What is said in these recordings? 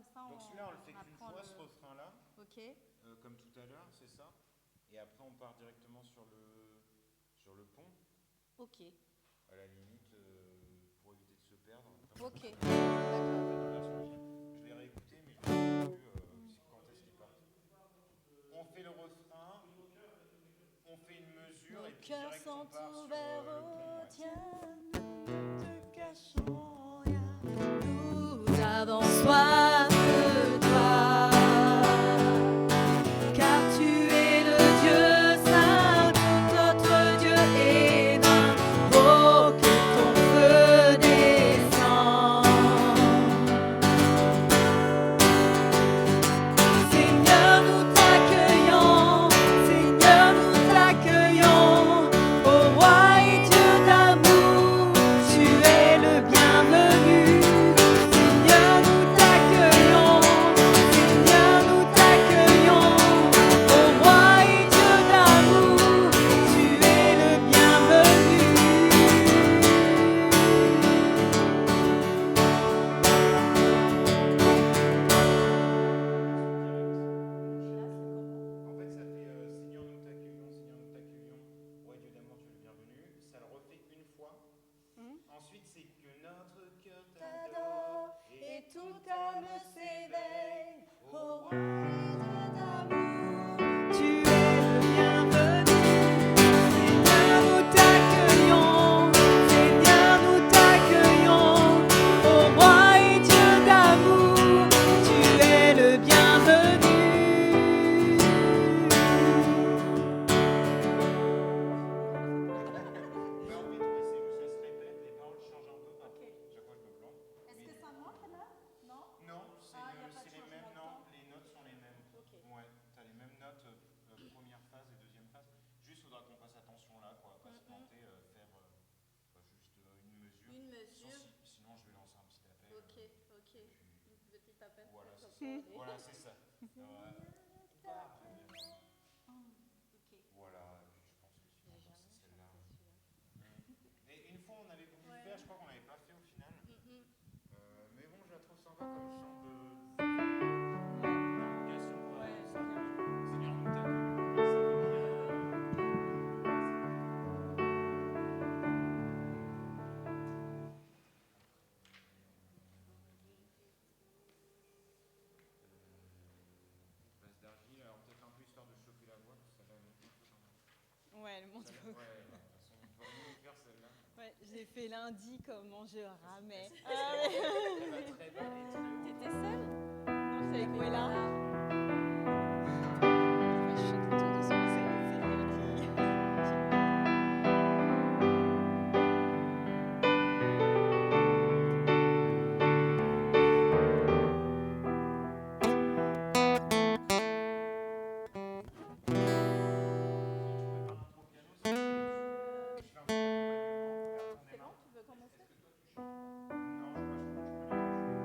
comme ça Donc celui-là, on le fait qu'une apprend fois, ce refrain-là, Ok, comme tout à l'heure, c'est ça. Et après, on part directement sur le pont, ok, à la limite, pour éviter de se perdre. ok, En fait, d'accord. dans la version originale, je l'ai réécouté, mais je ne sais plus quand est-ce qu'il part. On fait le refrain, on fait une mesure, Nos et puis cœurs direct, on sont part sur ouverts le pont. au Ouais. tien, nous ne te cachons rien. Nous avons soif de toi, car tu es le Dieu saint, tout autre Dieu est vain. Oh, que ton feu descend. Seigneur, nous t'accueillons, Seigneur, nous t'accueillons, ô roi et Dieu d'amour, tu es le bienvenu. Seigneur, nous t'accueillons, Seigneur, nous t'accueillons, ô roi et Dieu d'amour, tu es le bienvenu. En fait, ça fait Seigneur, nous t'accueillons, roi Dieu d'amour, tu es le bienvenu. Ça le refait une fois. Ensuite, c'est que notre cœur t'adore Et toute âme s'éveille, ô roi et Dieu d'amour, tu es le bienvenu. Seigneur, nous t'accueillons, Seigneur, nous t'accueillons, ô roi et Dieu d'amour, tu es le bienvenu. Mais en fait, ouais, c'est juste, ça se répète, les paroles changent un peu. Ok. Chaque fois, je me plante. Est-ce que ça manque là? Non? Non, Ah, y a pas de c'est les mêmes. changement de Non, temps? les notes sont les mêmes. Ok. Ouais, t'as les mêmes notes, première phase et deuxième phase. Juste, faudra qu'on fasse attention là, quoi, pas se planter, faire juste une mesure. Une mesure. Sinon, je vais lancer un petit appel. Ok, ok. Et puis, Une petite appel. voilà, comme c'est ça, ça. on est- Voilà, c'est ça. Ok. Voilà, et puis je pense que sinon, J'ai c'est jamais celle-là. chanté celui-là. Et une fois, on avait voulu le faire, je crois qu'on l'avait pas fait au final. Mhm. Mais bon, je la trouve sympa comme chant d'invocation. Ouais, Ça. c'est bien. Seigneur, nous t'accueillons. Ça fait bien. Base d'argile, alors peut-être un peu histoire de choquer la voix, parce que ça va monter un peu quand même. Ouais, le monde Ouais, peut- bah, de toute façon, on peut mieux faire celle-là. Ouais, je l'ai fait lundi comment je ramais. Elle va très bas et très haut. T'étais seule? Non, c'est avec Wella. Ah. Enfin, je chante plutôt doucement, c'est elle qui... Tu peux faire l'intro au piano, ça je fais un petit accompagnement. Garde ton C'est main. bon, tu veux commencer? Est-ce que toi tu chantes? Non, je sais pas, je peux les faire.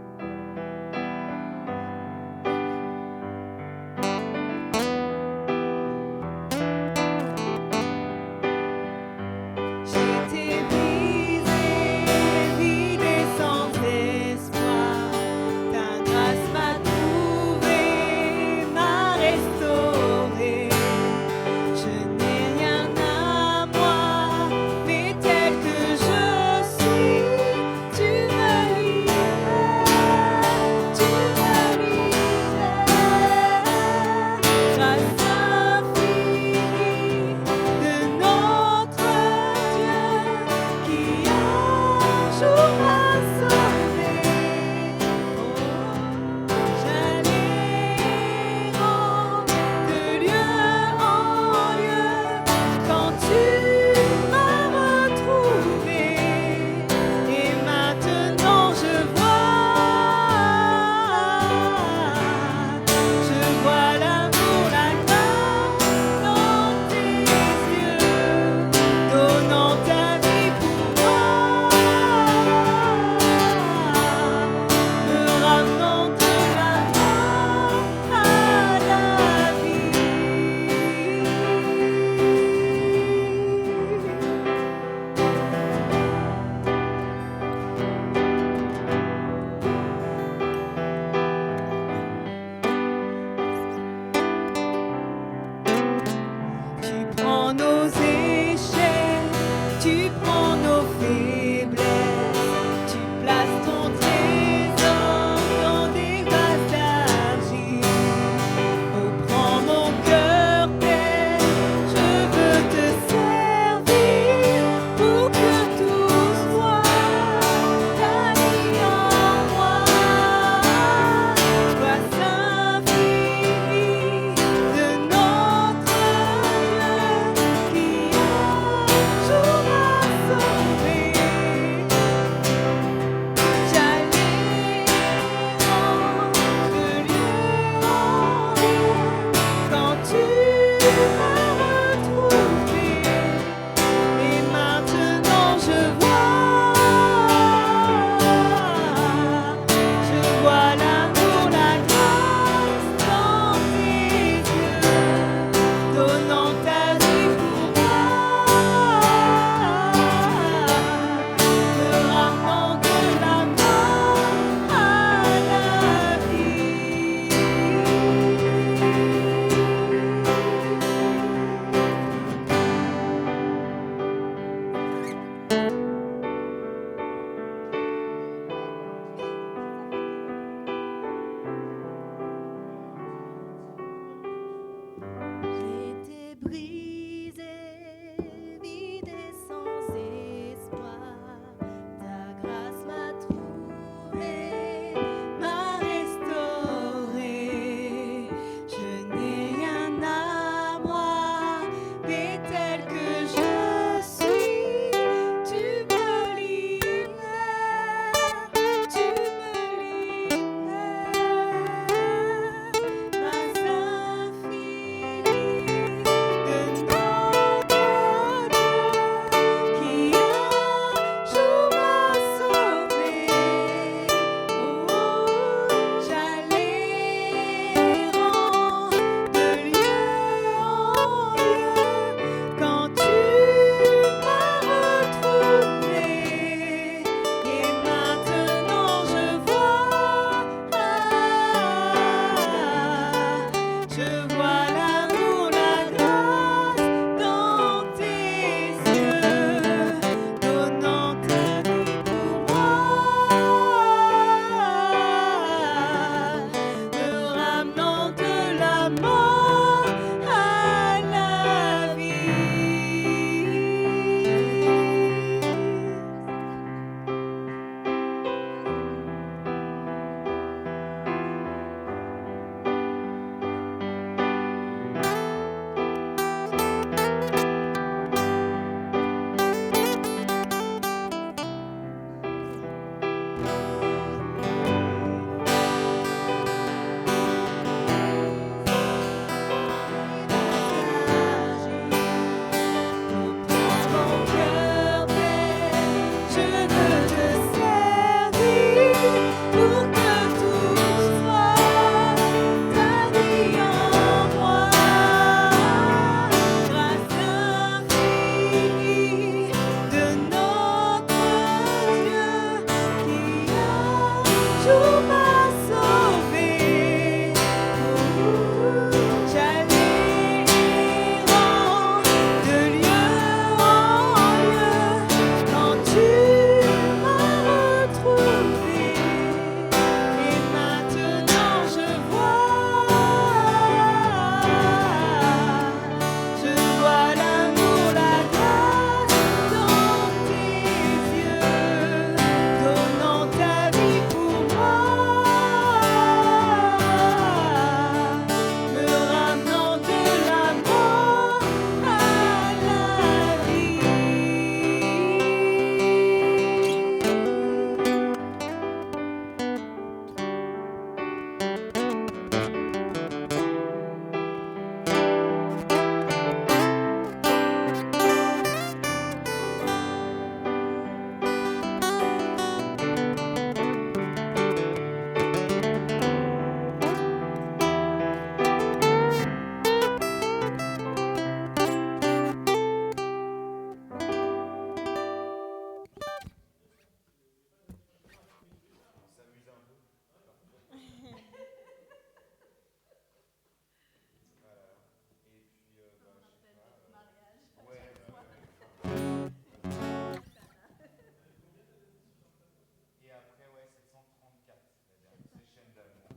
Et après, ouais, 734, la dernière, c'est chaîne d'amour.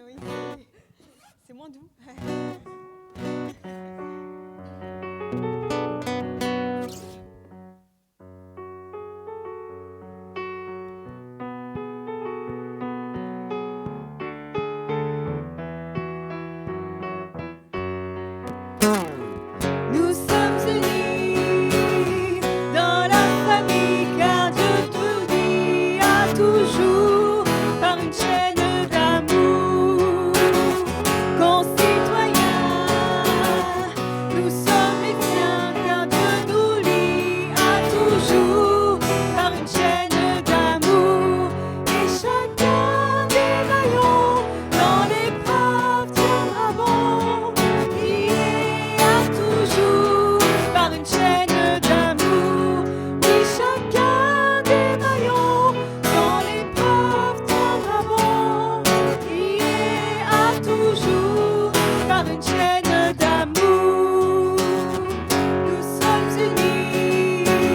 Oui, c'est moins doux. Nous sommes unis dans la famille car Dieu nous lie à toujours par une chaîne d'amour. Concitoyens, nous sommes les tiens car Dieu nous lie à toujours par une chaîne d'amour. Et chacun des maillons dans l'épreuve tiendra bon. Lié à toujours par une chaîne d'amour. Oui, chacun des maillons dans l'épreuve tiendra bon. Lié à toujours par une chaîne d'amour. Nous sommes unis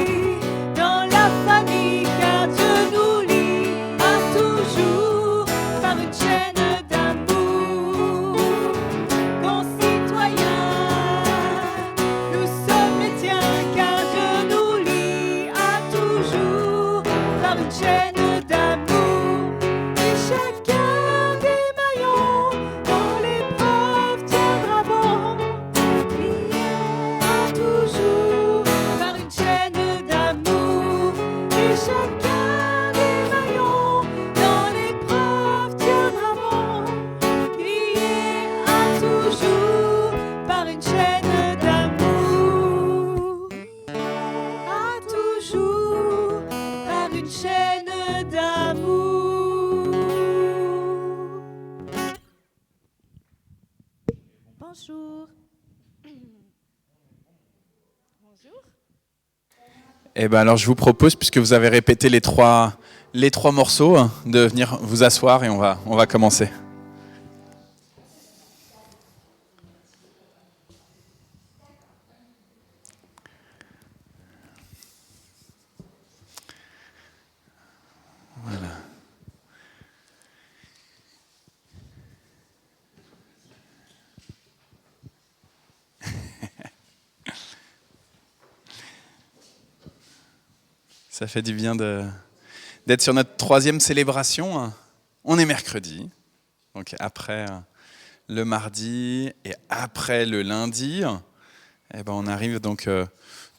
dans la famille car Dieu nous lie à toujours par une chaîne d'amour. Concitoyens, nous sommes les tiens car Dieu nous lie à toujours par une chaîne d'amour. Et chacun des maillons dans l'épreuve tiendra bon. Lié à toujours par une chaîne d'amour. Et chacun des maillons dans l'épreuve tiendra bon. Lié à toujours par une chaîne d'amour. À toujours par une chaîne d'amour. Bonjour. Bonjour. Eh ben alors je vous propose, puisque vous avez répété les trois morceaux, de venir vous asseoir et on va commencer. Voilà. Ça fait du bien d'être sur notre troisième célébration. On est mercredi, donc après le mardi et après le lundi. Eh ben on arrive donc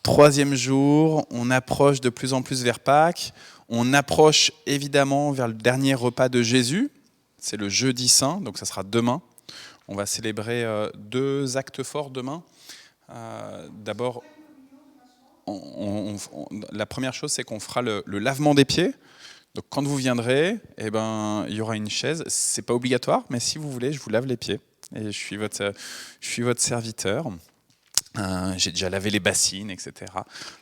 troisième jour, on approche de plus en plus vers Pâques, on approche évidemment vers le dernier repas de Jésus, c'est le jeudi saint, donc ça sera demain. On va célébrer deux actes forts demain. D'abord, la première chose, c'est qu'on fera le lavement des pieds. Donc quand vous viendrez, il y aura une chaise. C'est pas obligatoire, mais si vous voulez, je vous lave les pieds. Et je suis votre serviteur. J'ai déjà lavé les bassines, etc.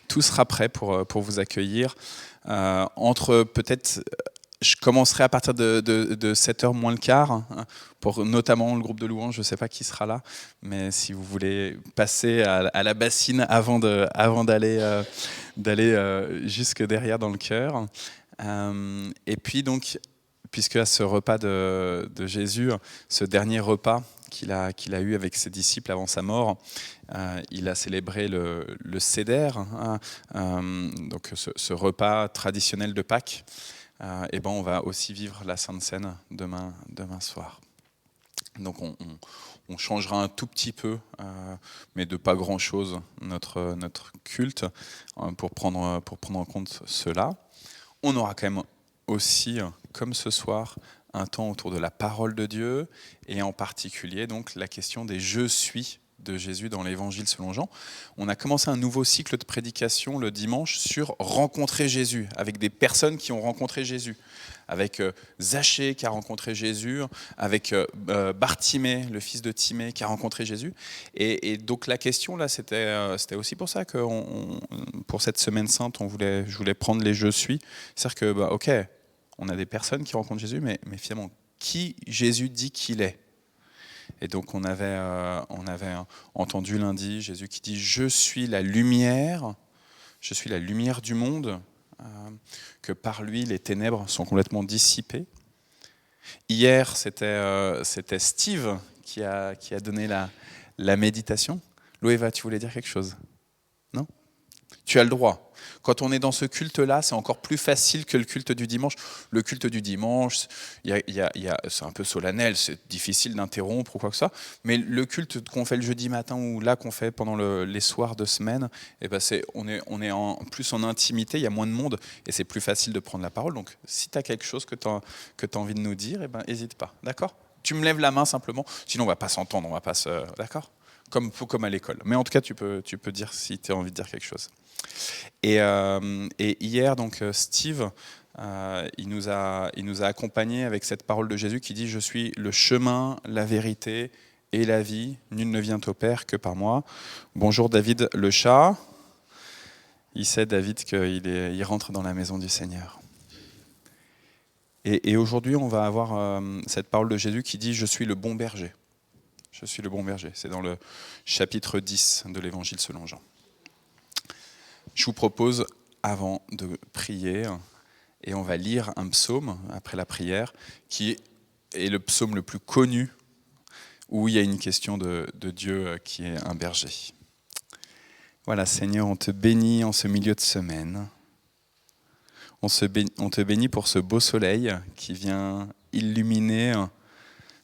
Tout sera prêt pour vous accueillir. Je commencerai à partir de 7h moins le quart, hein, pour notamment le groupe de louanges. Je ne sais pas qui sera là, mais si vous voulez passer à la bassine avant d'aller jusque derrière dans le chœur. Et puis donc, puisque à ce repas de Jésus, ce dernier repas qu'il a eu avec ses disciples avant sa mort, il a célébré le Seder, hein, donc ce repas traditionnel de Pâques. On va aussi vivre la Sainte Seine demain soir. Donc on changera un tout petit peu, mais de pas grand-chose, notre culte pour prendre en compte cela. On aura quand même aussi, comme ce soir, un temps autour de la parole de Dieu, et en particulier donc la question des « je suis » de Jésus dans l'Évangile selon Jean. On a commencé un nouveau cycle de prédication le dimanche sur rencontrer Jésus, avec des personnes qui ont rencontré Jésus, avec Zachée qui a rencontré Jésus, avec Bartimée, le fils de Timée, qui a rencontré Jésus. Et donc la question là, c'était aussi pour ça que pour cette semaine sainte, je voulais prendre les « je suis ». C'est-à-dire que, on a des personnes qui rencontrent Jésus, mais finalement, qui Jésus dit qu'il est ? Et donc on avait entendu lundi Jésus qui dit « Je suis la lumière du monde », que par lui les ténèbres sont complètement dissipées. Hier c'était Steve qui a donné la méditation. Loéva, tu voulais dire quelque chose ? Non ? Tu as le droit. Quand on est dans ce culte-là, c'est encore plus facile que le culte du dimanche. Le culte du dimanche, c'est un peu solennel, c'est difficile d'interrompre ou quoi que ça. Mais le culte qu'on fait le jeudi matin ou là qu'on fait pendant les soirs de semaine, on est plus en intimité, il y a moins de monde et c'est plus facile de prendre la parole. Donc si tu as quelque chose que tu as envie de nous dire, n'hésite pas. D'accord ? Tu me lèves la main simplement, sinon on ne va pas s'entendre, on va pas se... D'accord ? Comme à l'école. Mais en tout cas, tu peux dire si tu as envie de dire quelque chose. Et hier, donc Steve, il nous a accompagnés avec cette parole de Jésus qui dit « Je suis le chemin, la vérité et la vie. Nul ne vient au Père que par moi. » Bonjour David le chat. Il sait, David, qu'il rentre dans la maison du Seigneur. Et aujourd'hui, on va avoir cette parole de Jésus qui dit « Je suis le bon berger. » Je suis le bon berger. C'est dans le chapitre 10 de l'Évangile selon Jean. Je vous propose, avant de prier, et on va lire un psaume après la prière, qui est le psaume le plus connu, où il y a une question de Dieu qui est un berger. Voilà, Seigneur, on te bénit en ce milieu de semaine. On te bénit pour ce beau soleil qui vient illuminer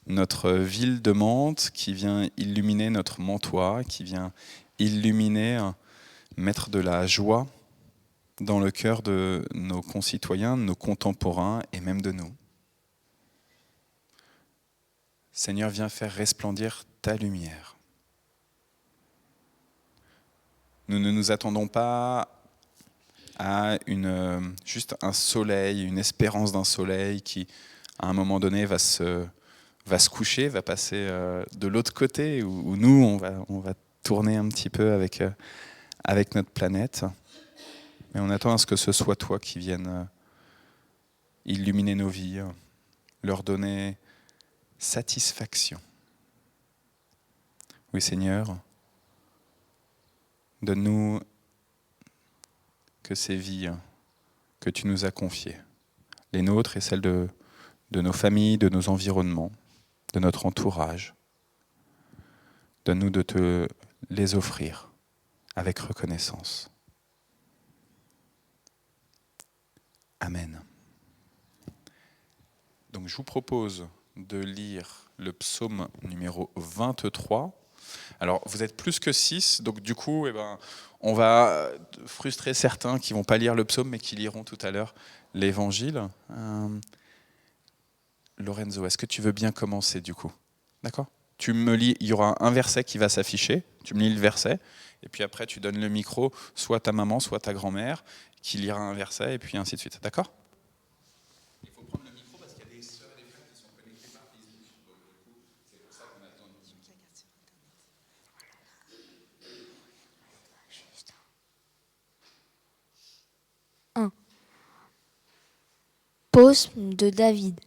notre ville de Mantes, qui vient illuminer notre Mantois, qui vient illuminer, mettre de la joie dans le cœur de nos concitoyens, de nos contemporains et même de nous. Seigneur, viens faire resplendir ta lumière. Nous ne nous attendons pas à juste un soleil, une espérance d'un soleil qui, à un moment donné, va se coucher, va passer de l'autre côté, où nous, on va tourner un petit peu avec notre planète. Mais on attend à ce que ce soit toi qui vienne illuminer nos vies, leur donner satisfaction. Oui, Seigneur, donne-nous que ces vies que tu nous as confiées, les nôtres et celles de nos familles, de nos environnements, de notre entourage, donne-nous de te les offrir avec reconnaissance. Amen. Donc je vous propose de lire le psaume numéro 23. Alors vous êtes plus que 6, donc du coup on va frustrer certains qui ne vont pas lire le psaume mais qui liront tout à l'heure l'évangile. Lorenzo, est-ce que tu veux bien commencer du coup ? D'accord ? tu me lis, il y aura un verset qui va s'afficher, tu me lis le verset, et puis après tu donnes le micro, soit ta maman, soit ta grand-mère, qui lira un verset, et puis ainsi de suite. D'accord ? Il faut prendre le micro parce qu'il y a des sœurs et des frères qui sont connectés par Facebook. Donc, du coup, c'est pour ça qu'on a besoin de... Psaume de David.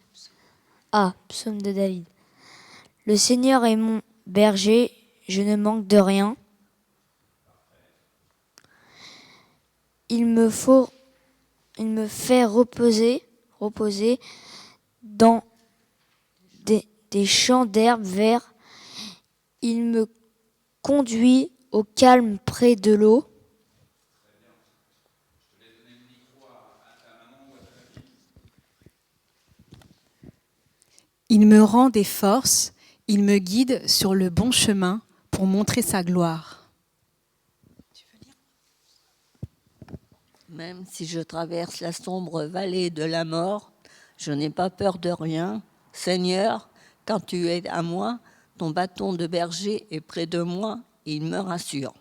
Psaume de David. Le Seigneur est mon berger, je ne manque de rien. Il me fait reposer dans des champs d'herbes verts. Il me conduit au calme près de l'eau. Il me rend des forces, il me guide sur le bon chemin pour montrer sa gloire. Même si je traverse la sombre vallée de la mort, je n'ai pas peur de rien. Seigneur, quand tu es à moi, ton bâton de berger est près de moi, il me rassure.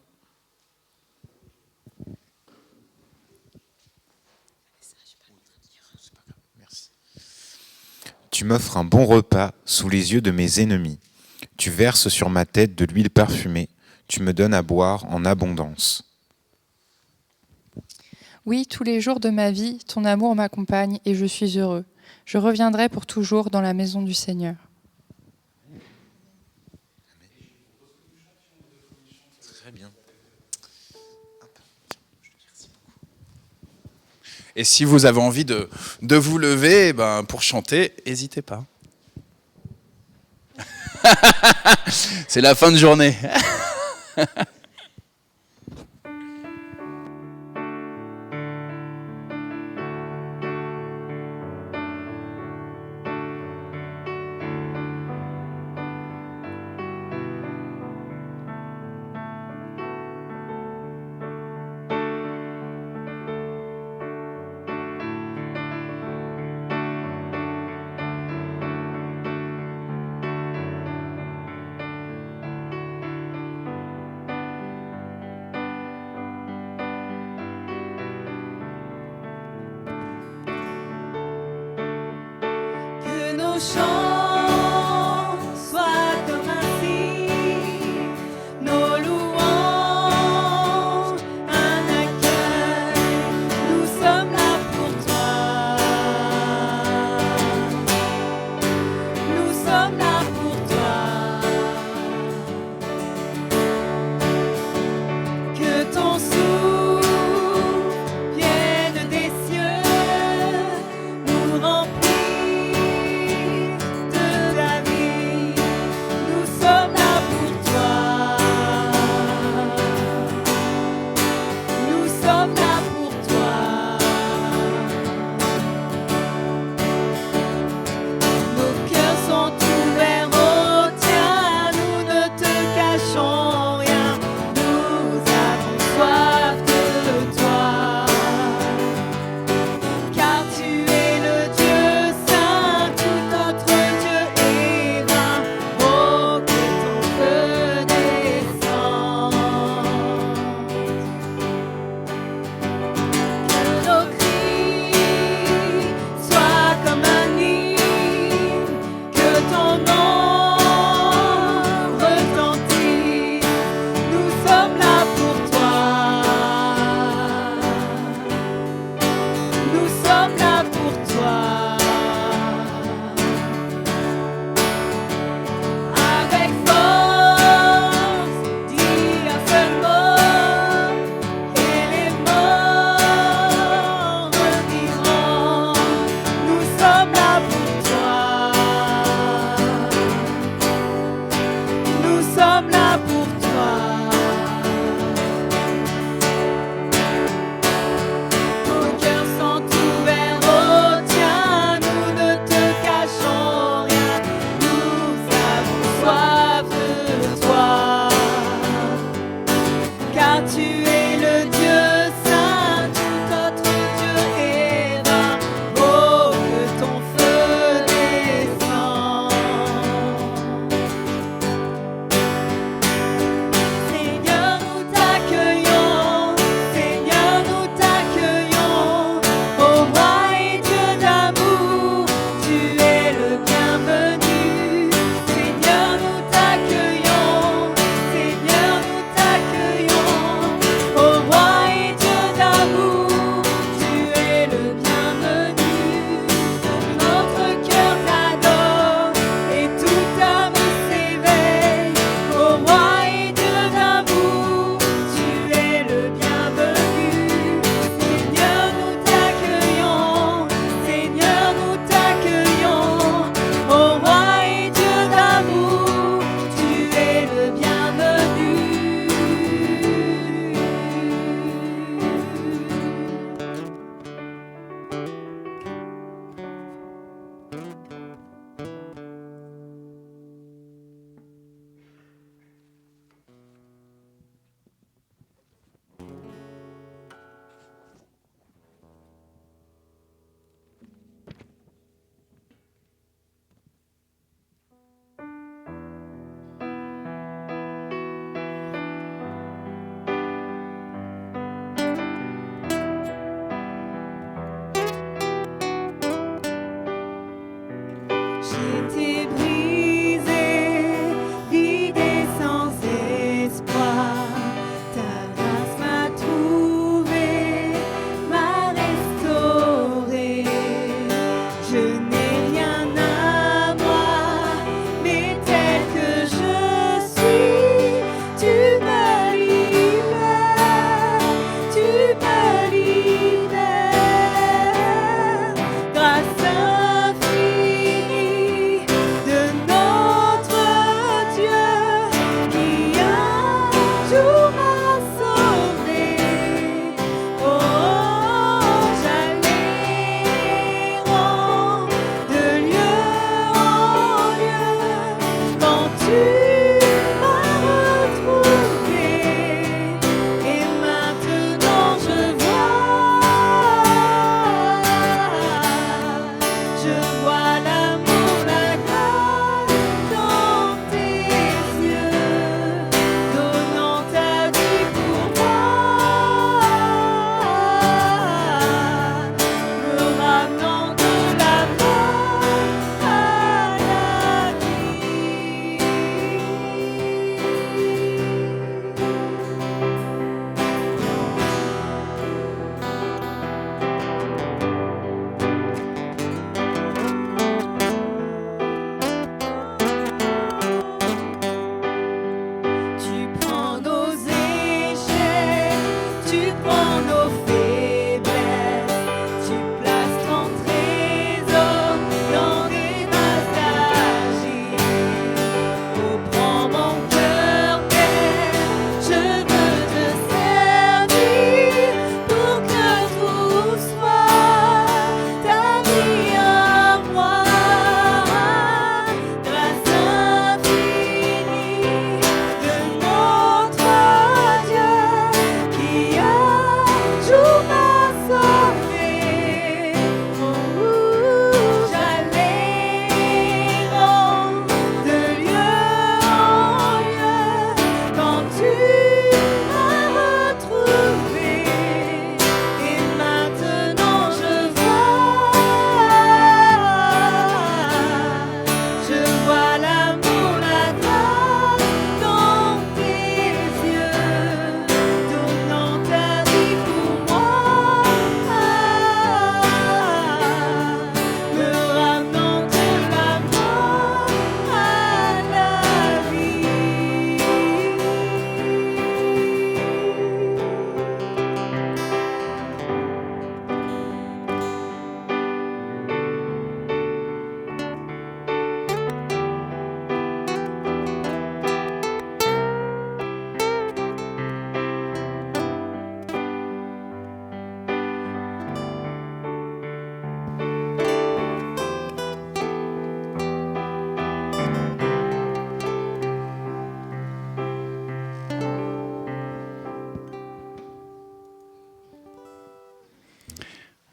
Tu m'offres un bon repas sous les yeux de mes ennemis. Tu verses sur ma tête de l'huile parfumée. Tu me donnes à boire en abondance. Oui, tous les jours de ma vie, ton amour m'accompagne et je suis heureux. Je reviendrai pour toujours dans la maison du Seigneur. Très bien. Et si vous avez envie de vous lever pour chanter, n'hésitez pas. C'est la fin de journée. Que nos chants soient comme un signe, nos louanges un accueil. Nous sommes là pour toi. Nous sommes là pour toi. Que ton souffle vienne des cieux, nous remplir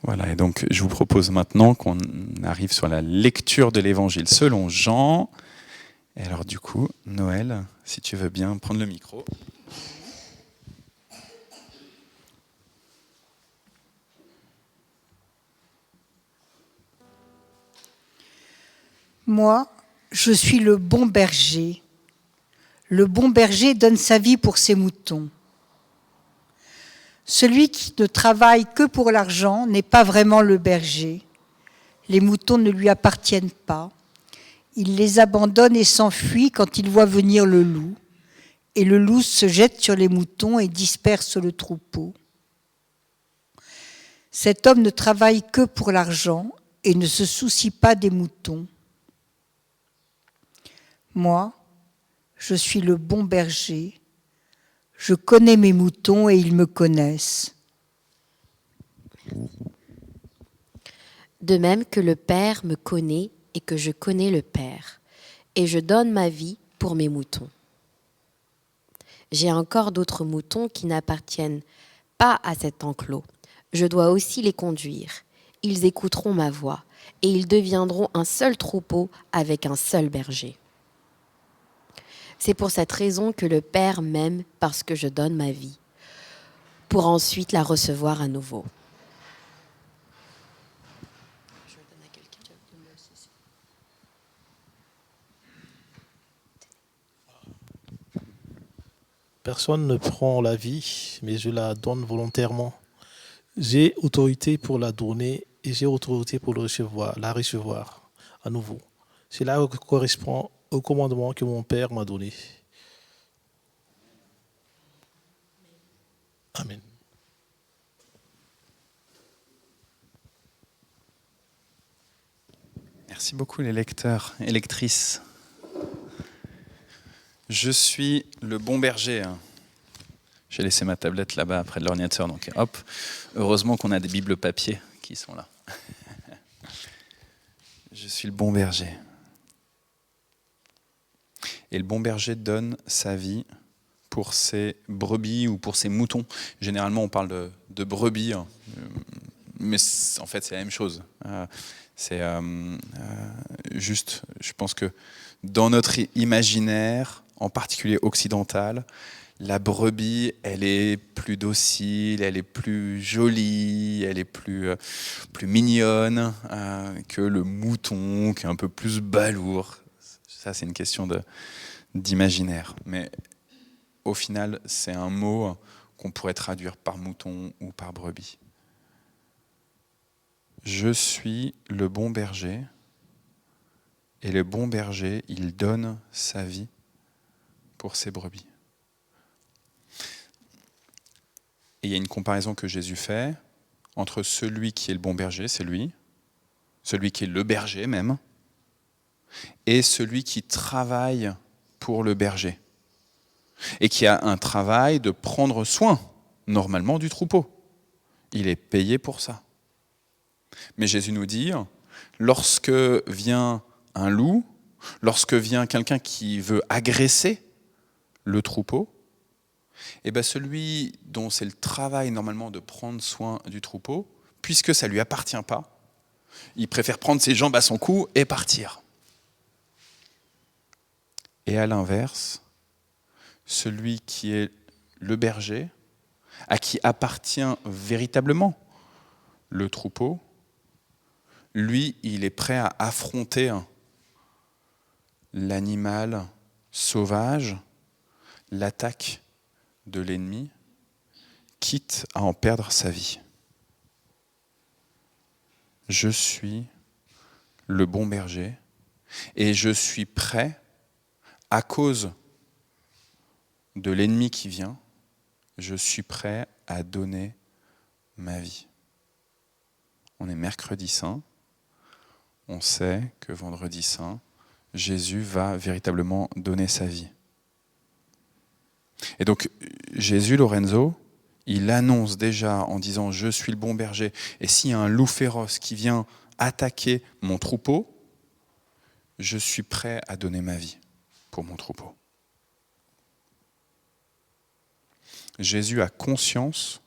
Voilà, et donc je vous propose maintenant qu'on arrive sur la lecture de l'Évangile selon Jean. Et alors du coup, Noël, si tu veux bien prendre le micro. Moi, je suis le bon berger. Le bon berger donne sa vie pour ses moutons. Celui qui ne travaille que pour l'argent n'est pas vraiment le berger. Les moutons ne lui appartiennent pas. Il les abandonne et s'enfuit quand il voit venir le loup. Et le loup se jette sur les moutons et disperse le troupeau. Cet homme ne travaille que pour l'argent et ne se soucie pas des moutons. Moi, je suis le bon berger. Je connais mes moutons et ils me connaissent. De même que le Père me connaît et que je connais le Père, et je donne ma vie pour mes moutons. J'ai encore d'autres moutons qui n'appartiennent pas à cet enclos. Je dois aussi les conduire. Ils écouteront ma voix, et ils deviendront un seul troupeau avec un seul berger. C'est pour cette raison que le Père m'aime, parce que je donne ma vie, pour ensuite la recevoir à nouveau. Personne ne prend la vie, mais je la donne volontairement. J'ai autorité pour la donner et j'ai autorité pour la recevoir à nouveau. Cela correspond au commandement que mon Père m'a donné. Amen. Merci beaucoup les lecteurs et lectrices. Je suis le bon berger. J'ai laissé ma tablette là-bas près de l'ordinateur, donc hop. Heureusement qu'on a des bibles papier qui sont là. Je suis le bon berger. Et le bon berger donne sa vie pour ses brebis ou pour ses moutons. Généralement, on parle de brebis, mais en fait, c'est la même chose. C'est juste, je pense que dans notre imaginaire, en particulier occidental, la brebis, elle est plus docile, elle est plus jolie, elle est plus mignonne que le mouton, qui est un peu plus balourd. Ça, c'est une question d'imaginaire. Mais au final, c'est un mot qu'on pourrait traduire par mouton ou par brebis. Je suis le bon berger, et le bon berger, il donne sa vie pour ses brebis. Et il y a une comparaison que Jésus fait entre celui qui est le bon berger, c'est lui, celui qui est le berger même, et celui qui travaille pour le berger, et qui a un travail de prendre soin, normalement, du troupeau. Il est payé pour ça. Mais Jésus nous dit, lorsque vient un loup, lorsque vient quelqu'un qui veut agresser le troupeau, et bien celui dont c'est le travail normalement de prendre soin du troupeau, puisque ça ne lui appartient pas, il préfère prendre ses jambes à son cou et partir. Et à l'inverse, celui qui est le berger, à qui appartient véritablement le troupeau, lui, il est prêt à affronter l'animal sauvage, l'attaque de l'ennemi, quitte à en perdre sa vie. Je suis le bon berger et je suis prêt, à cause de l'ennemi qui vient, je suis prêt à donner ma vie. On est mercredi saint, on sait que vendredi saint, Jésus va véritablement donner sa vie. Et donc, Jésus, Lorenzo, il annonce déjà en disant « Je suis le bon berger ». Et s'il y a un loup féroce qui vient attaquer mon troupeau, je suis prêt à donner ma vie pour mon troupeau. Jésus a conscience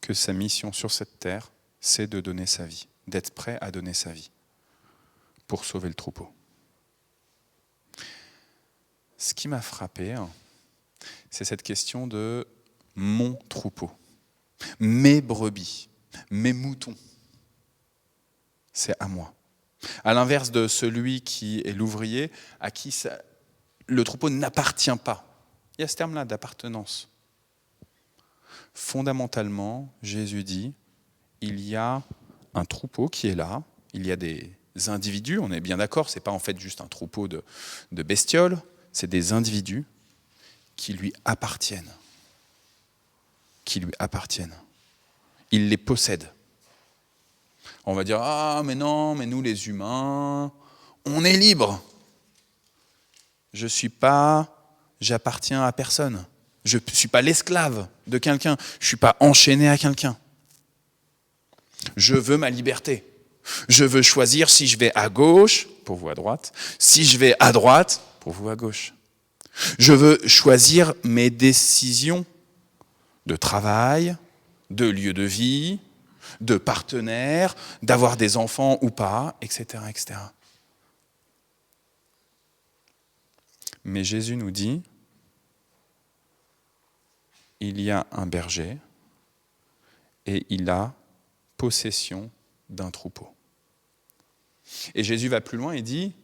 que sa mission sur cette terre, c'est de donner sa vie, d'être prêt à donner sa vie pour sauver le troupeau. Ce qui m'a frappé, c'est cette question de mon troupeau, mes brebis, mes moutons. C'est à moi. À l'inverse de celui qui est l'ouvrier, à qui le troupeau n'appartient pas. Il y a ce terme-là d'appartenance. Fondamentalement, Jésus dit, il y a un troupeau qui est là, il y a des individus, on est bien d'accord, ce n'est pas en fait juste un troupeau de bestioles, c'est des individus qui lui appartiennent. Qui lui appartiennent. Il les possède. On va dire, ah mais non, mais nous les humains, on est libres. J'appartiens à personne. Je ne suis pas l'esclave de quelqu'un. Je ne suis pas enchaîné à quelqu'un. Je veux ma liberté. Je veux choisir si je vais à gauche, pour vous à droite, si je vais à droite, pour vous à gauche. Je veux choisir mes décisions de travail, de lieu de vie, de partenaire, d'avoir des enfants ou pas, etc., etc. Mais Jésus nous dit, il y a un berger et il a possession d'un troupeau. Et Jésus va plus loin et dit,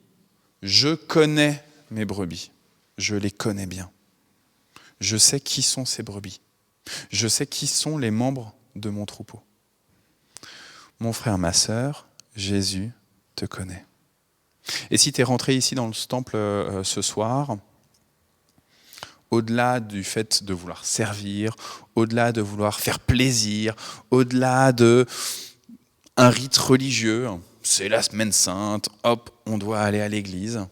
je connais mes brebis, je les connais bien. Je sais qui sont ces brebis. Je sais qui sont les membres de mon troupeau. Mon frère, ma sœur, Jésus te connaît. Et si tu es rentré ici dans ce temple ce soir, au-delà du fait de vouloir servir, au-delà de vouloir faire plaisir, au-delà d'un rite religieux, c'est la semaine sainte, hop, on doit aller à l'église,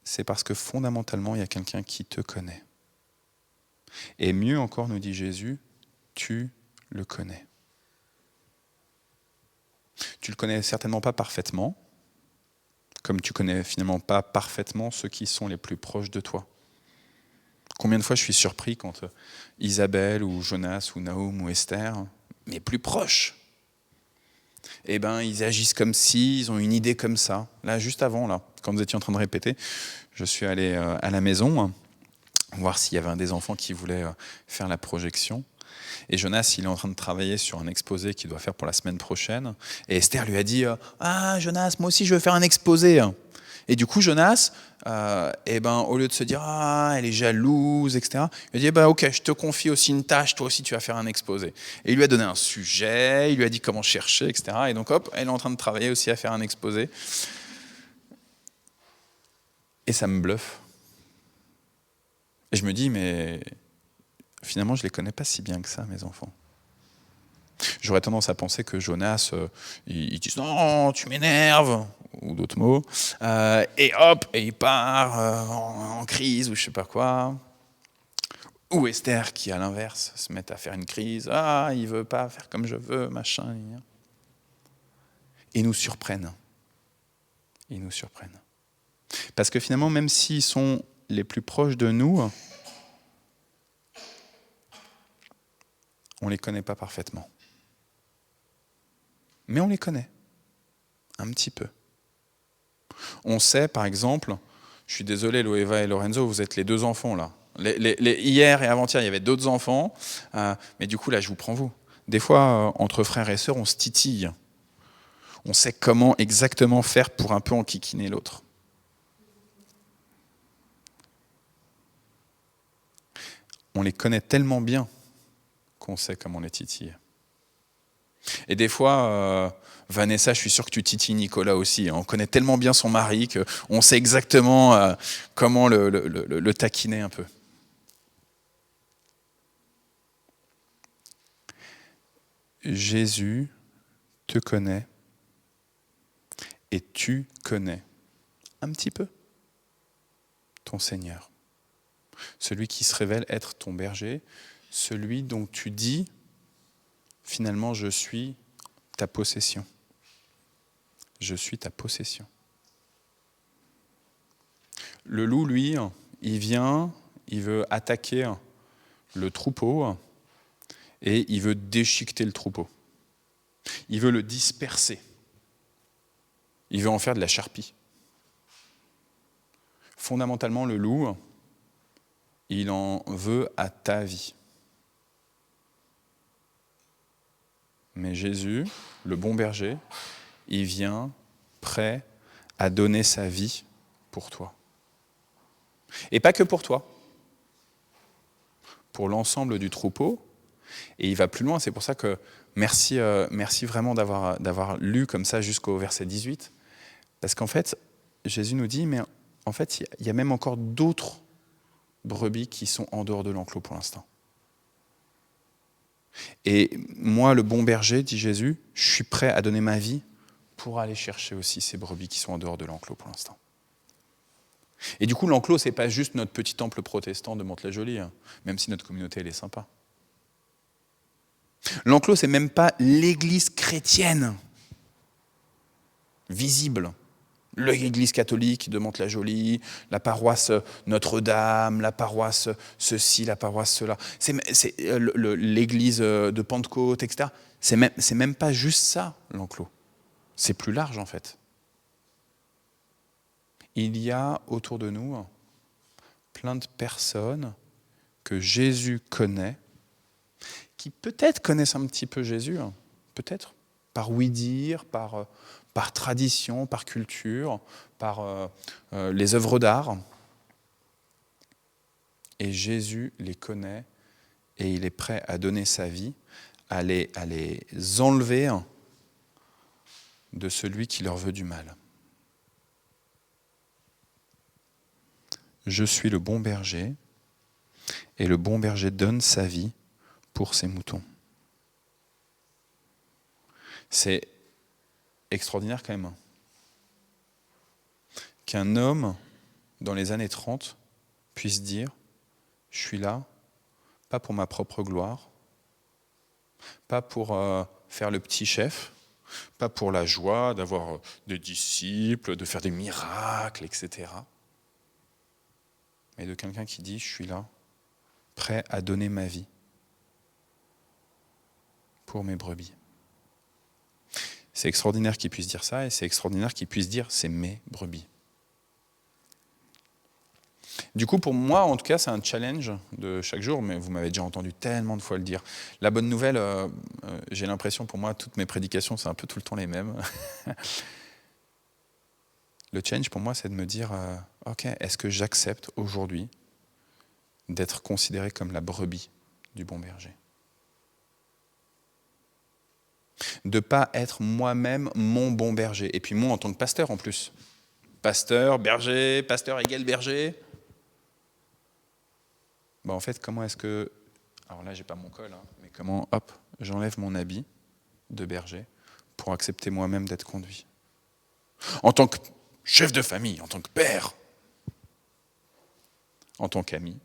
c'est parce que fondamentalement, il y a quelqu'un qui te connaît. Et mieux encore, nous dit Jésus, tu le connais. Tu le connais certainement pas parfaitement, comme tu connais finalement pas parfaitement ceux qui sont les plus proches de toi. Combien de fois je suis surpris quand Isabelle ou Jonas ou Naoum ou Esther, mes plus proches, ils agissent comme si, ils ont une idée comme ça. Là, juste avant, là, quand vous étiez en train de répéter, je suis allé à la maison voir s'il y avait un des enfants qui voulait faire la projection. Et Jonas, il est en train de travailler sur un exposé qu'il doit faire pour la semaine prochaine. Et Esther lui a dit « Ah, Jonas, moi aussi je veux faire un exposé ». Et du coup, Jonas, au lieu de se dire « Ah, elle est jalouse, etc. », il a dit « Ok, je te confie aussi une tâche, toi aussi tu vas faire un exposé ». Et il lui a donné un sujet, il lui a dit comment chercher, etc. Et donc hop, elle est en train de travailler aussi à faire un exposé. Et ça me bluffe. Et je me dis, mais finalement, je ne les connais pas si bien que ça, mes enfants. J'aurais tendance à penser que Jonas, il dit « Non, tu m'énerves !» ou d'autres mots, et hop, et il part en crise ou je ne sais pas quoi. Ou Esther qui, à l'inverse, se met à faire une crise. « Ah, il ne veut pas faire comme je veux, machin. » Ils nous surprennent. Ils nous surprennent. Parce que finalement, même s'ils sont les plus proches de nous, on ne les connaît pas parfaitement. Mais on les connaît, un petit peu. On sait, par exemple, je suis désolé, Loeva et Lorenzo, vous êtes les deux enfants là. Hier et avant-hier, il y avait d'autres enfants, mais du coup, là, je vous prends vous. Des fois, entre frères et sœurs, on se titille. On sait comment exactement faire pour un peu enquiquiner l'autre. On les connaît tellement bien qu'on sait comment on les titille. Et des fois, Vanessa, je suis sûr que tu titilles Nicolas aussi. On connaît tellement bien son mari qu'on sait exactement comment le taquiner un peu. Jésus te connaît et tu connais un petit peu ton Seigneur. Celui qui se révèle être ton berger, celui dont tu dis, finalement, je suis ta possession. Je suis ta possession. Le loup, lui, il vient, il veut attaquer le troupeau et il veut déchiqueter le troupeau. Il veut le disperser. Il veut en faire de la charpie. Fondamentalement, le loup, il en veut à ta vie. Mais Jésus, le bon berger, il vient prêt à donner sa vie pour toi. Et pas que pour toi, pour l'ensemble du troupeau. Et il va plus loin, c'est pour ça que merci vraiment d'avoir lu comme ça jusqu'au verset 18. Parce qu'en fait, Jésus nous dit, mais en fait, il y a même encore d'autres brebis qui sont en dehors de l'enclos pour l'instant. Et moi, le bon berger, dit Jésus, je suis prêt à donner ma vie pour aller chercher aussi ces brebis qui sont en dehors de l'enclos pour l'instant. Et du coup, l'enclos, ce n'est pas juste notre petit temple protestant de Mantes-la-Jolie, hein, même si notre communauté, elle est sympa. L'enclos, ce n'est même pas l'église chrétienne visible. L'église catholique de Mantes-la-Jolie, la paroisse Notre-Dame, la paroisse ceci, la paroisse cela. C'est l'église de Pentecôte, etc. C'est même pas juste ça, l'enclos. C'est plus large, en fait. Il y a autour de nous plein de personnes que Jésus connaît, qui peut-être connaissent un petit peu Jésus, peut-être, par ouï-dire, par tradition, par culture, par les œuvres d'art. Et Jésus les connaît et il est prêt à donner sa vie, à les enlever de celui qui leur veut du mal. Je suis le bon berger et le bon berger donne sa vie pour ses moutons. C'est extraordinaire quand même qu'un homme dans les années 30 puisse dire « Je suis là, pas pour ma propre gloire, pas pour faire le petit chef, pas pour la joie d'avoir des disciples, de faire des miracles, etc. » mais de quelqu'un qui dit « Je suis là, prêt à donner ma vie pour mes brebis. » C'est extraordinaire qu'il puisse dire ça et c'est extraordinaire qu'il puisse dire « c'est mes brebis ». Du coup, pour moi, en tout cas, c'est un challenge de chaque jour, mais vous m'avez déjà entendu tellement de fois le dire. La bonne nouvelle, j'ai l'impression, pour moi, toutes mes prédications, c'est un peu tout le temps les mêmes. Le challenge, pour moi, c'est de me dire « Ok, est-ce que j'accepte aujourd'hui d'être considéré comme la brebis du bon berger ?» De ne pas être moi-même mon bon berger. Et puis moi, en tant que pasteur, en plus. Pasteur, berger, pasteur égale berger. Ben, en fait, comment est-ce que... Alors là, j'ai pas mon col, hein, mais comment, hop, j'enlève mon habit de berger pour accepter moi-même d'être conduit. En tant que chef de famille, en tant que père, en tant qu'ami.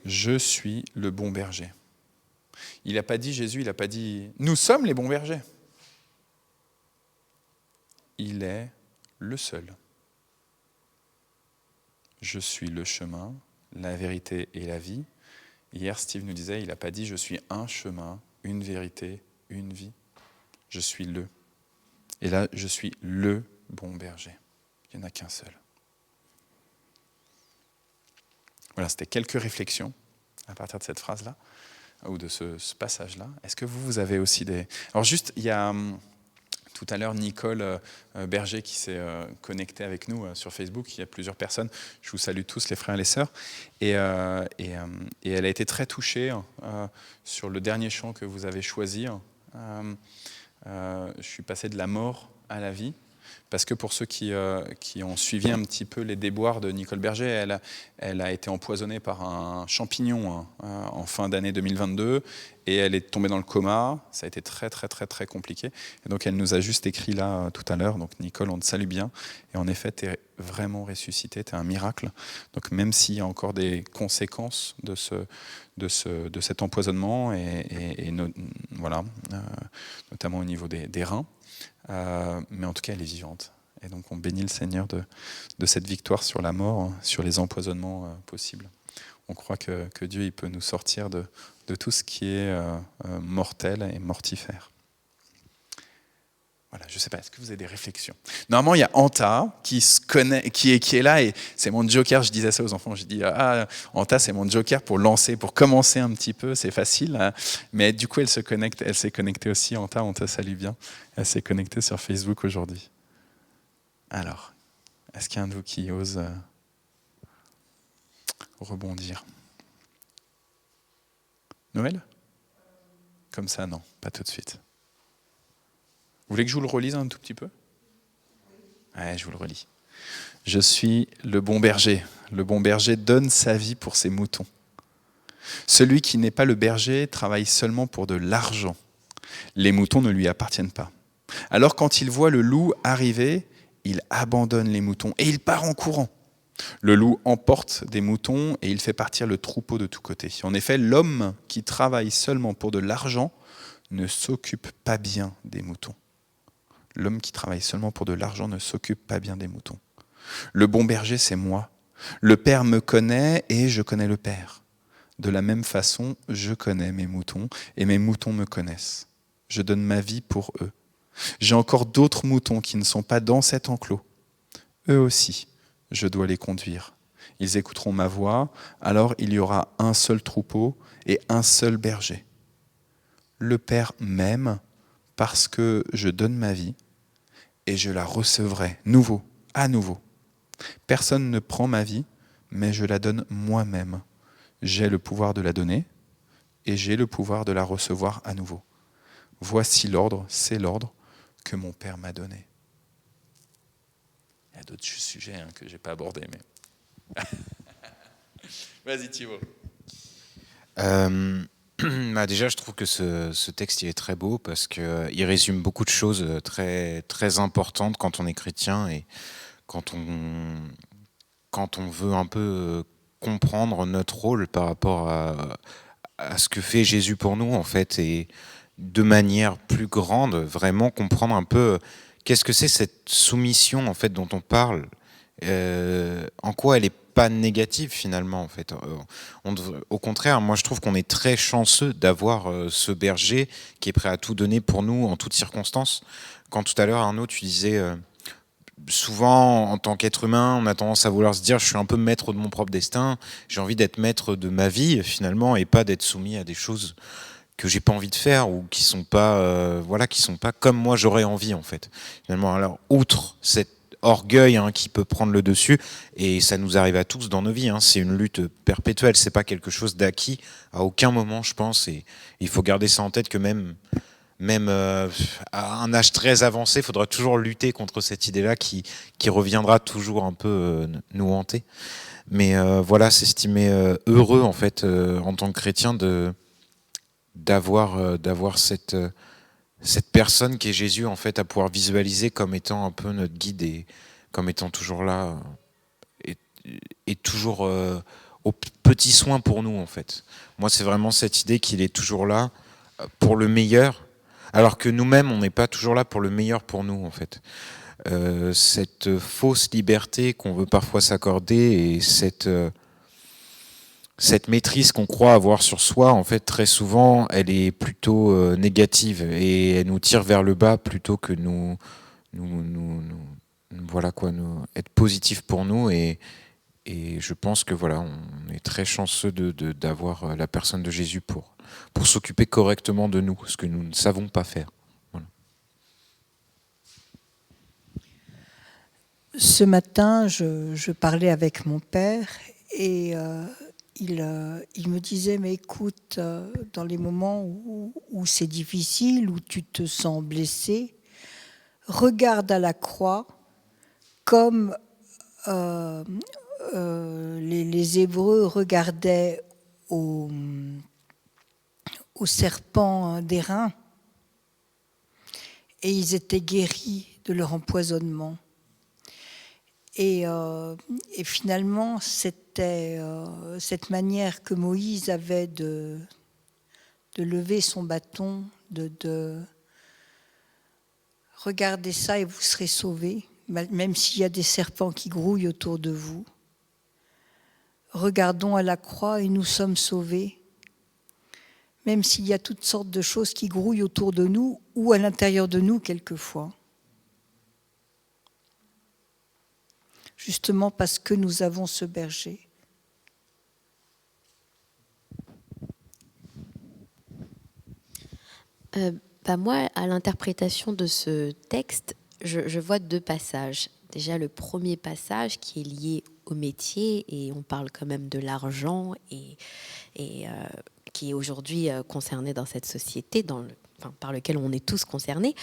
Je suis le bon berger. Il n'a pas dit, Jésus, il n'a pas dit, nous sommes les bons bergers. Il est le seul. Je suis le chemin, la vérité et la vie. Hier, Steve nous disait, il n'a pas dit, je suis un chemin, une vérité, une vie. Je suis le. Et là, je suis le bon berger. Il n'y en a qu'un seul. Voilà, c'était quelques réflexions à partir de cette phrase-là, ou de ce passage-là. Est-ce que vous avez aussi des... Alors juste, il y a tout à l'heure Nicole Berger qui s'est connectée avec nous sur Facebook. Il y a plusieurs personnes. Je vous salue tous, les frères et les sœurs. Et elle a été très touchée sur le dernier chant que vous avez choisi. Je suis passé de la mort à la vie. Parce que pour ceux qui ont suivi un petit peu les déboires de Nicole Berger, elle a été empoisonnée par un champignon en fin d'année 2022 et elle est tombée dans le coma. Ça a été très, très, très, très compliqué. Et donc, elle nous a juste écrit là tout à l'heure. Donc, Nicole, on te salue bien. Et en effet, tu es vraiment ressuscité, tu es un miracle. Donc, même s'il y a encore des conséquences de cet empoisonnement, voilà, notamment au niveau des reins, mais en tout cas, elle est vivante. Et donc, on bénit le Seigneur de cette victoire sur la mort, sur les empoisonnements possibles. On croit que Dieu il peut nous sortir de tout ce qui est mortel et mortifère. Voilà, je ne sais pas, est-ce que vous avez des réflexions? Normalement, il y a Anta qui est là, et c'est mon joker, je disais ça aux enfants, je dis Anta c'est mon joker pour lancer, pour commencer un petit peu, c'est facile, hein. Mais du coup elle s'est connectée aussi, Anta, on te salue bien, elle s'est connectée sur Facebook aujourd'hui. Alors, est-ce qu'il y a un de vous qui ose rebondir? Noël? Comme ça, non, pas tout de suite. Vous voulez que je vous le relise un tout petit peu? Ouais, je vous le relis. Je suis le bon berger. Le bon berger donne sa vie pour ses moutons. Celui qui n'est pas le berger travaille seulement pour de l'argent. Les moutons ne lui appartiennent pas. Alors quand il voit le loup arriver, il abandonne les moutons et il part en courant. Le loup emporte des moutons et il fait partir le troupeau de tous côtés. En effet, l'homme qui travaille seulement pour de l'argent ne s'occupe pas bien des moutons. L'homme qui travaille seulement pour de l'argent ne s'occupe pas bien des moutons. Le bon berger, c'est moi. Le Père me connaît et je connais le Père. De la même façon, je connais mes moutons et mes moutons me connaissent. Je donne ma vie pour eux. J'ai encore d'autres moutons qui ne sont pas dans cet enclos. Eux aussi, je dois les conduire. Ils écouteront ma voix, alors il y aura un seul troupeau et un seul berger. Le Père m'aime parce que je donne ma vie et je la recevrai à nouveau. Personne ne prend ma vie, mais je la donne moi-même. J'ai le pouvoir de la donner et j'ai le pouvoir de la recevoir à nouveau. Voici l'ordre, c'est l'ordre que mon Père m'a donné. Il y a d'autres sujets que je n'ai pas abordés, mais... Vas-y Thibaut. Déjà, je trouve que ce texte il est très beau parce qu'il résume beaucoup de choses très, très importantes quand on est chrétien et quand on veut un peu comprendre notre rôle par rapport à ce que fait Jésus pour nous, en fait, et de manière plus grande, vraiment comprendre un peu qu'est-ce que c'est cette soumission, en fait, dont on parle, en quoi elle est pas négative finalement en fait. Au contraire, moi je trouve qu'on est très chanceux d'avoir ce berger qui est prêt à tout donner pour nous en toutes circonstances. Quand tout à l'heure Arnaud tu disais souvent en tant qu'être humain on a tendance à vouloir se dire je suis un peu maître de mon propre destin, j'ai envie d'être maître de ma vie finalement et pas d'être soumis à des choses que j'ai pas envie de faire ou qui sont pas comme moi j'aurais envie en fait. Finalement, alors outre cette orgueil qui peut prendre le dessus, et ça nous arrive à tous dans nos vies, c'est une lutte perpétuelle, c'est pas quelque chose d'acquis à aucun moment je pense, et il faut garder ça en tête que même à un âge très avancé, il faudra toujours lutter contre cette idée-là qui reviendra toujours un peu nous hanter. Mais voilà, s'estimer heureux en fait en tant que chrétien d'avoir cette personne qui est Jésus en fait à pouvoir visualiser comme étant un peu notre guide et comme étant toujours là et toujours aux petits soins pour nous en fait. Moi c'est vraiment cette idée qu'il est toujours là pour le meilleur alors que nous-mêmes on n'est pas toujours là pour le meilleur pour nous en fait. Cette fausse liberté qu'on veut parfois s'accorder et cette maîtrise qu'on croit avoir sur soi, en fait, très souvent, elle est plutôt négative et elle nous tire vers le bas plutôt que être positif pour nous. Et je pense que voilà, on est très chanceux d'avoir la personne de Jésus pour s'occuper correctement de nous, ce que nous ne savons pas faire. Voilà. Ce matin, je parlais avec mon père et il me disait, mais écoute, dans les moments où c'est difficile, où tu te sens blessé, regarde à la croix comme les Hébreux regardaient au serpent d'airain et ils étaient guéris de leur empoisonnement. Et finalement, c'était cette manière que Moïse avait de lever son bâton, de regarder ça et vous serez sauvés, même s'il y a des serpents qui grouillent autour de vous. Regardons à la croix et nous sommes sauvés. Même s'il y a toutes sortes de choses qui grouillent autour de nous ou à l'intérieur de nous quelquefois. Justement parce que nous avons ce berger. Moi, à l'interprétation de ce texte, je vois deux passages. Déjà, le premier passage qui est lié au métier, et on parle quand même de l'argent, et qui est aujourd'hui concerné dans cette société, par lequel on est tous concernés.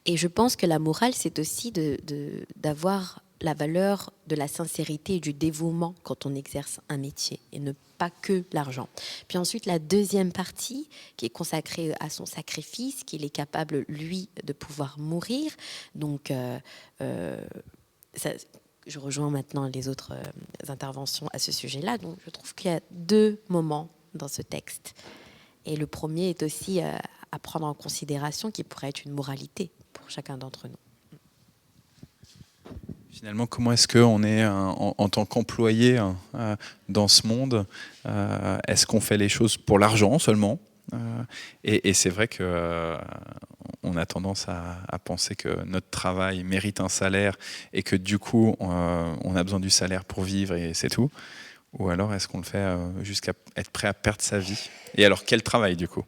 Et je pense que la morale, c'est aussi d'avoir la valeur de la sincérité et du dévouement quand on exerce un métier, et ne pas que l'argent. Puis ensuite, la deuxième partie, qui est consacrée à son sacrifice, qu'il est capable, lui, de pouvoir mourir. Donc, je rejoins maintenant les autres interventions à ce sujet-là. Donc, je trouve qu'il y a deux moments dans ce texte. Et le premier est aussi à prendre en considération, qui pourrait être une moralité pour chacun d'entre nous. Finalement, comment est-ce qu'on est, en tant qu'employé dans ce monde, est-ce qu'on fait les choses pour l'argent seulement ? Et c'est vrai qu'on a tendance à penser que notre travail mérite un salaire et que du coup, on a besoin du salaire pour vivre et c'est tout. Ou alors est-ce qu'on le fait jusqu'à être prêt à perdre sa vie ? Et alors, quel travail du coup ?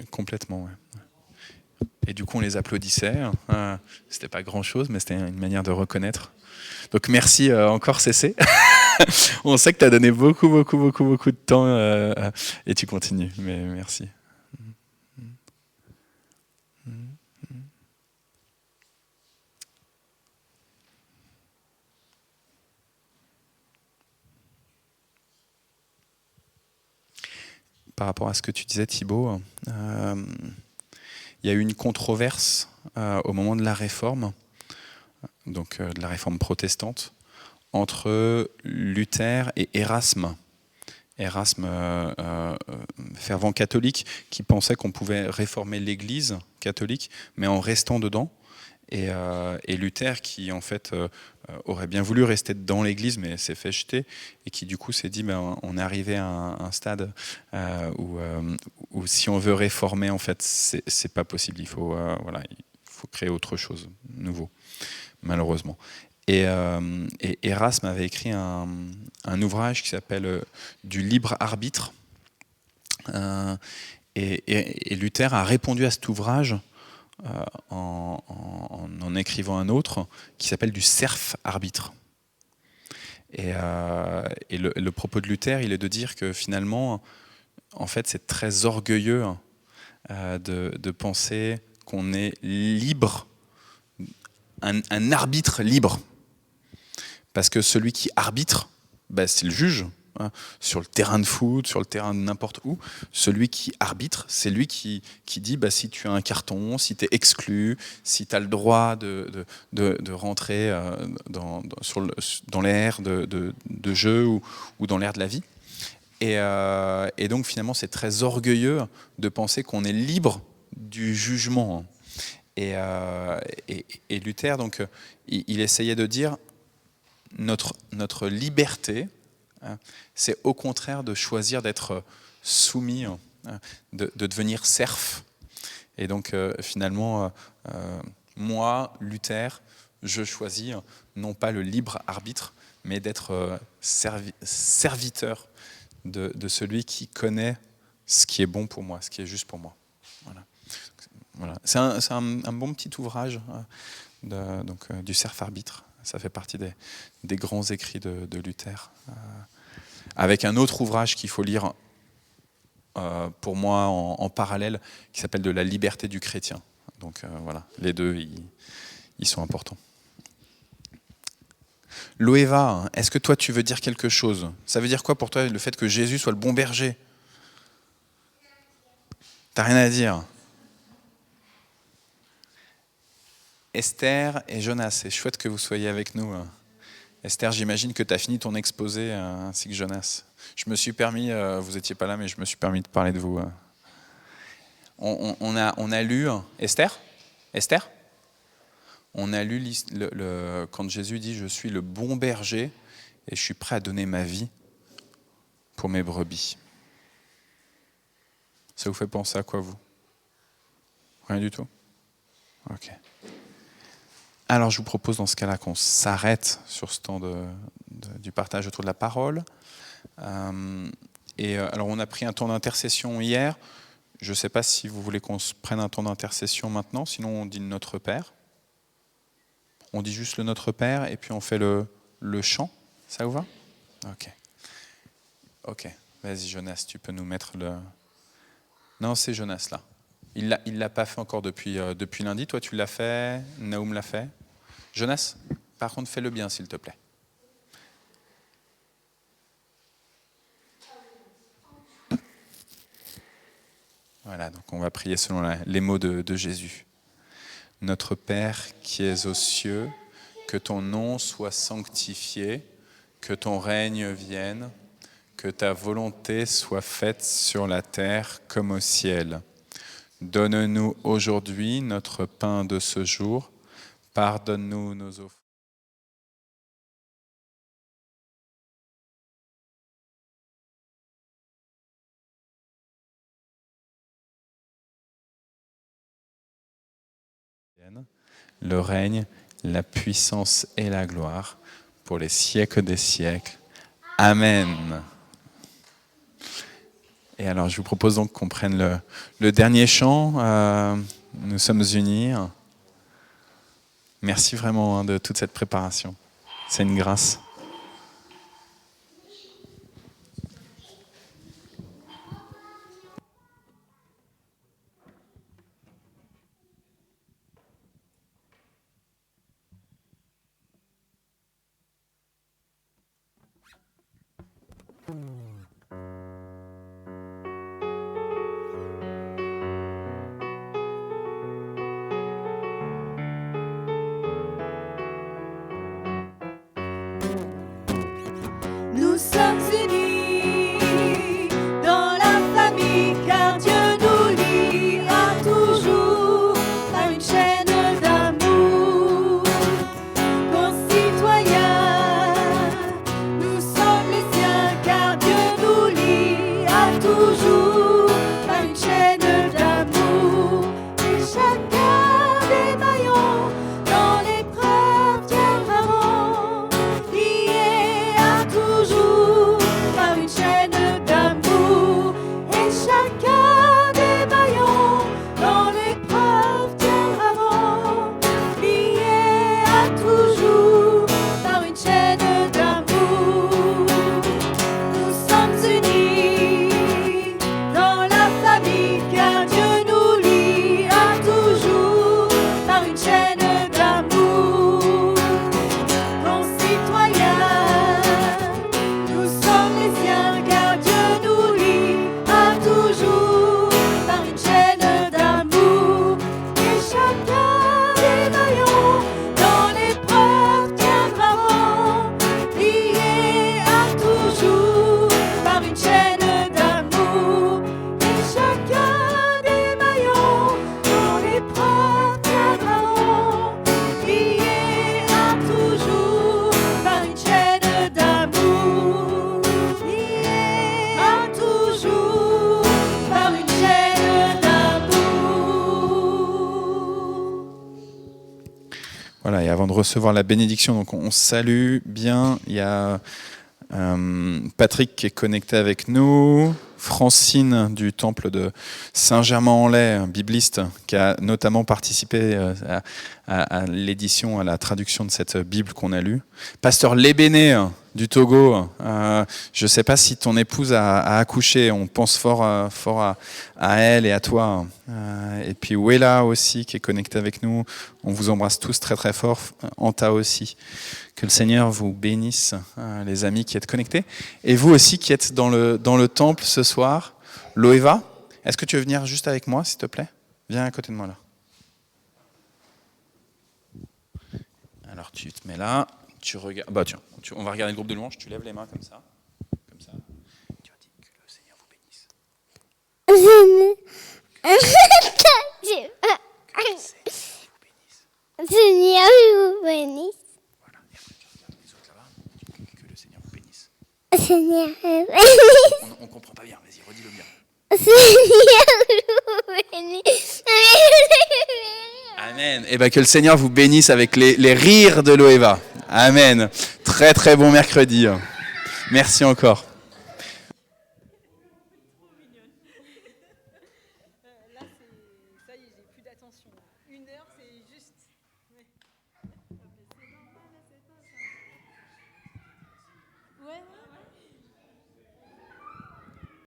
Complètement, ouais. Et du coup, on les applaudissait. C'était pas grand-chose, mais c'était une manière de reconnaître. Donc merci encore, Cécé. On sait que tu as donné beaucoup de temps et tu continues, mais merci. Par rapport à ce que tu disais, Thibaut, il y a eu une controverse au moment de la Réforme, donc de la Réforme protestante, entre Luther et Erasme. Erasme, fervent catholique, qui pensait qu'on pouvait réformer l'Église catholique, mais en restant dedans. Et Luther, qui en fait aurait bien voulu rester dans l'Église, mais s'est fait jeter, et qui du coup s'est dit, on est arrivé à un stade où si on veut réformer, en fait, c'est pas possible. Il faut créer autre chose, nouveau, malheureusement. Et Erasme avait écrit un ouvrage qui s'appelle Du libre arbitre. Et Luther a répondu à cet ouvrage en écrivant un autre qui s'appelle Du serf arbitre. Et le propos de Luther, il est de dire que finalement, en fait, c'est très orgueilleux de penser qu'on est libre, un arbitre libre. Parce que celui qui arbitre, c'est le juge. Sur le terrain de foot, sur le terrain de n'importe où, celui qui arbitre, c'est lui qui dit si tu as un carton, si tu es exclu, si tu as le droit de rentrer dans l'ère de jeu ou dans l'ère de la vie. Et donc finalement, c'est très orgueilleux de penser qu'on est libre du jugement. Et Luther, donc, il essayait de dire notre liberté, c'est au contraire de choisir d'être soumis, de devenir serf. Et donc finalement, moi, Luther, je choisis non pas le libre arbitre, mais d'être serviteur de celui qui connaît ce qui est bon pour moi, ce qui est juste pour moi. Voilà. C'est un bon petit ouvrage du serf arbitre. Ça fait partie des grands écrits de Luther. Avec un autre ouvrage qu'il faut lire pour moi en parallèle, qui s'appelle De la liberté du chrétien. Donc voilà, les deux, ils sont importants. Loéva, est-ce que toi tu veux dire quelque chose ? Ça veut dire quoi pour toi le fait que Jésus soit le bon berger ? T'as rien à dire ? Esther et Jonas, c'est chouette que vous soyez avec nous. Esther, j'imagine que tu as fini ton exposé ainsi que Jonas. Je me suis permis, vous n'étiez pas là, mais je me suis permis de parler de vous. On a lu Esther ? Esther ? On a lu quand Jésus dit « Je suis le bon berger et je suis prêt à donner ma vie pour mes brebis ». Ça vous fait penser à quoi, vous? Rien du tout? Ok. Alors, je vous propose dans ce cas-là qu'on s'arrête sur ce temps du partage autour de la parole. Alors, on a pris un temps d'intercession hier. Je ne sais pas si vous voulez qu'on se prenne un temps d'intercession maintenant, sinon on dit le Notre Père. On dit juste le Notre Père et puis on fait le chant. Ça vous va? Ok. Vas-y, Jonas, tu peux nous mettre le... Non, c'est Jonas, là. Il l'a pas fait encore depuis lundi. Toi, tu l'as fait. Naoum l'a fait. Jonas, par contre, fais-le bien, s'il te plaît. Voilà, donc on va prier selon les mots de Jésus. Notre Père qui es aux cieux, que ton nom soit sanctifié, que ton règne vienne, que ta volonté soit faite sur la terre comme au ciel. Donne-nous aujourd'hui notre pain de ce jour. Pardonne-nous nos offenses. Le règne, la puissance et la gloire pour les siècles des siècles. Amen. Et alors, je vous propose donc qu'on prenne le dernier chant. Nous sommes unis. Merci vraiment de toute cette préparation. C'est une grâce. Nous sommes unis dans la famille, car Dieu nous lie à toujours par une chaîne d'amour. Concitoyens, nous sommes les siens, car Dieu nous lie à toujours par une chaîne d'amour. Et chacun des maillons dans l'épreuve tiendra rond, lié à toujours par une chaîne d'amour. Et chacun des maillons dans l'épreuve tiendra rond, lié à toujours par une chaîne d'amour. Nous sommes unis dans la famille, car Dieu nous lie à toujours par une chaîne d'amour. Concitoyens, nous sommes les siens, car Dieu nous lie à toujours par une chaîne d'amour. Et chacun des maillons dans l'épreuve tiendra rond, lié à toujours par une chaîne d'amour. Et chacun des maillons dans l'épreuve tiendra rond, lié à toujours par une chaîne d'amour. Lié à toujours par une chaîne d'amour. Voilà, et avant de recevoir la bénédiction, donc on salue bien. Il y a Patrick qui est connecté avec nous, Francine du temple de Saint-Germain-en-Laye, bibliste, qui a notamment participé à l'édition, à la traduction de cette Bible qu'on a lue. Pasteur Lébéné du Togo, je ne sais pas si ton épouse a accouché, on pense fort à elle et à toi. Et puis Wella aussi qui est connecté avec nous, on vous embrasse tous très très fort, Anta aussi. Que le Seigneur vous bénisse, les amis qui êtes connectés. Et vous aussi qui êtes dans le temple ce soir. Loéva, est-ce que tu veux venir juste avec moi, s'il te plaît? Viens à côté de moi là. Alors tu te mets là, tu regardes. Bah tiens, on va regarder le groupe de louanges, tu lèves les mains comme ça. Comme ça. Tu dis que le Seigneur vous bénisse. Que le Seigneur vous bénisse. Seigneur vous bénisse. Voilà, et après tu regardes les autres là-bas, que le Seigneur vous bénisse. Seigneur vous bénisse. On comprend pas bien, vas-y, redis-le bien. Seigneur vous bénisse. Amen. Et bien que le Seigneur vous bénisse avec les rires de Loeva. Amen. Très très bon mercredi. Merci encore. Là, ça y est, j'ai plus d'attention. 1 heure, c'est juste. Ouais.